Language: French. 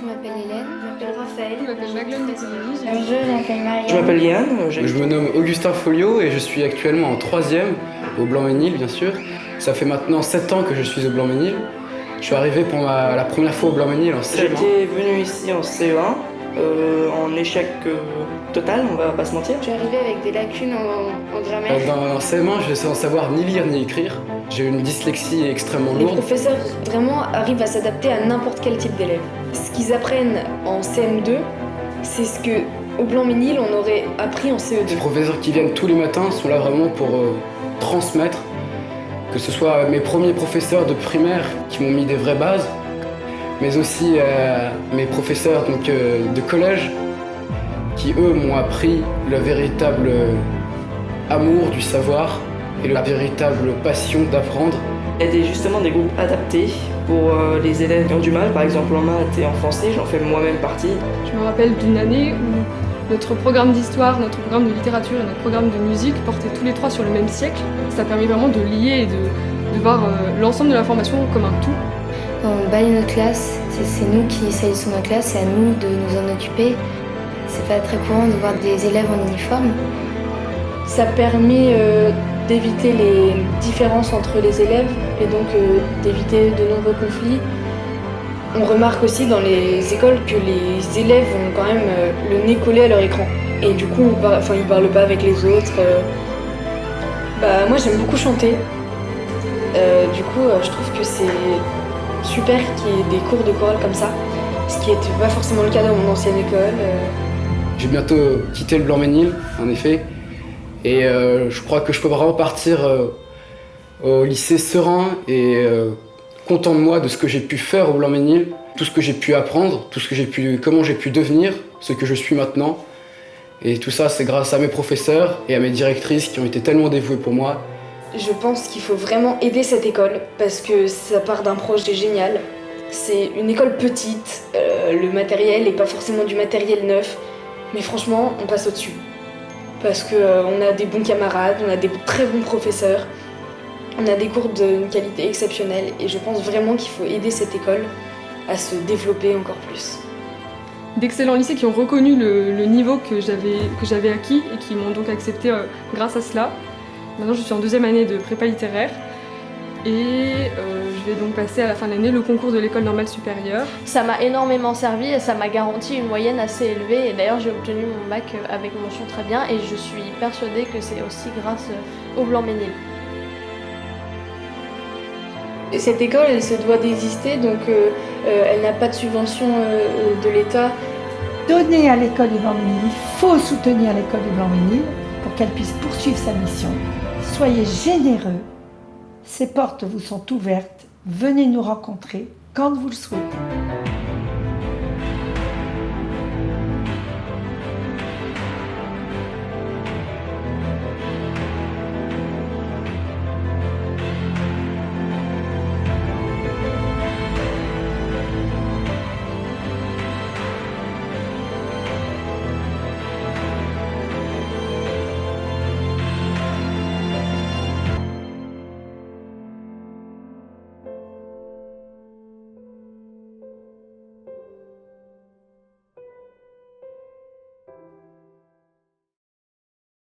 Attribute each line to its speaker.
Speaker 1: Je m'appelle Hélène. Je m'appelle Raphaël.
Speaker 2: Je m'appelle Magdalene Nicolini.
Speaker 1: Je m'appelle Marianne.
Speaker 3: Je m'appelle Yann.
Speaker 4: Je me nomme Augustin Folio et je suis actuellement en 3e au Blanc-Ménil, bien sûr. Ça fait maintenant 7 ans que je suis au Blanc-Ménil. Je suis arrivé pour la première fois au Blanc-Ménil en CM1.
Speaker 3: J'étais venu ici en CE1, en échec total, on va pas se mentir.
Speaker 1: Je suis arrivée avec des lacunes en grammaire.
Speaker 4: En CM1, je sais en savoir ni lire ni écrire. J'ai une dyslexie extrêmement
Speaker 5: Les
Speaker 4: lourde.
Speaker 5: professeurs vraiment arrivent à s'adapter à n'importe quel type d'élève. Ce qu'ils apprennent en CM2, c'est ce que au Blanc-Ménil on aurait appris en CE2.
Speaker 4: Les professeurs qui viennent tous les matins sont là vraiment pour transmettre, que ce soit mes premiers professeurs de primaire qui m'ont mis des vraies bases, mais aussi mes professeurs de collège qui eux m'ont appris le véritable amour du savoir et la véritable passion d'apprendre.
Speaker 3: Il y a justement des groupes adaptés pour les élèves qui ont du mal, par exemple en maths et en français, j'en fais moi-même partie.
Speaker 2: Je me rappelle d'une année où notre programme d'histoire, notre programme de littérature et notre programme de musique portaient tous les trois sur le même siècle. Ça a permis vraiment de lier et de voir l'ensemble de la formation comme un tout.
Speaker 1: Quand on balaye notre classe, c'est nous qui salissons notre classe, c'est à nous de nous en occuper. C'est pas très courant de voir des élèves en uniforme.
Speaker 5: Ça permet d'éviter les différences entre les élèves et donc d'éviter de nombreux conflits. On remarque aussi dans les écoles que les élèves ont quand même le nez collé à leur écran. Et du coup, ils parlent pas avec les autres. Moi, j'aime beaucoup chanter. Du coup, je trouve que c'est super qu'il y ait des cours de chorale comme ça, ce qui n'était pas forcément le cas dans mon ancienne école.
Speaker 4: J'ai bientôt quitté le Blanc-Ménil, en effet, et je crois que je peux vraiment partir au lycée serein et content de moi, de ce que j'ai pu faire au Blanc-Ménil, tout ce que j'ai pu apprendre, comment j'ai pu devenir ce que je suis maintenant. Et tout ça, c'est grâce à mes professeurs et à mes directrices qui ont été tellement dévouées pour moi.
Speaker 5: Je pense qu'il faut vraiment aider cette école parce que ça part d'un projet génial. C'est une école petite, le matériel n'est pas forcément du matériel neuf, mais franchement, on passe au-dessus. Parce qu'on a des bons camarades, on a des très bons professeurs, on a des cours d'une qualité exceptionnelle et je pense vraiment qu'il faut aider cette école à se développer encore plus.
Speaker 2: D'excellents lycées qui ont reconnu le niveau que j'avais acquis et qui m'ont donc accepté grâce à cela. Maintenant, je suis en 2e année de prépa littéraire et je vais donc passer à la fin de l'année le concours de l'école normale supérieure.
Speaker 6: Ça m'a énormément servi et ça m'a garanti une moyenne assez élevée. Et d'ailleurs, j'ai obtenu mon bac avec mention très bien et je suis persuadée que c'est aussi grâce au Blanc-Ménil.
Speaker 5: Cette école, elle se doit d'exister, donc elle n'a pas de subvention de l'État.
Speaker 7: Donnez à l'école du Blanc-Ménil, il faut soutenir l'école du Blanc-Ménil pour qu'elle puisse poursuivre sa mission. Soyez généreux, ces portes vous sont ouvertes, venez nous rencontrer quand vous le souhaitez.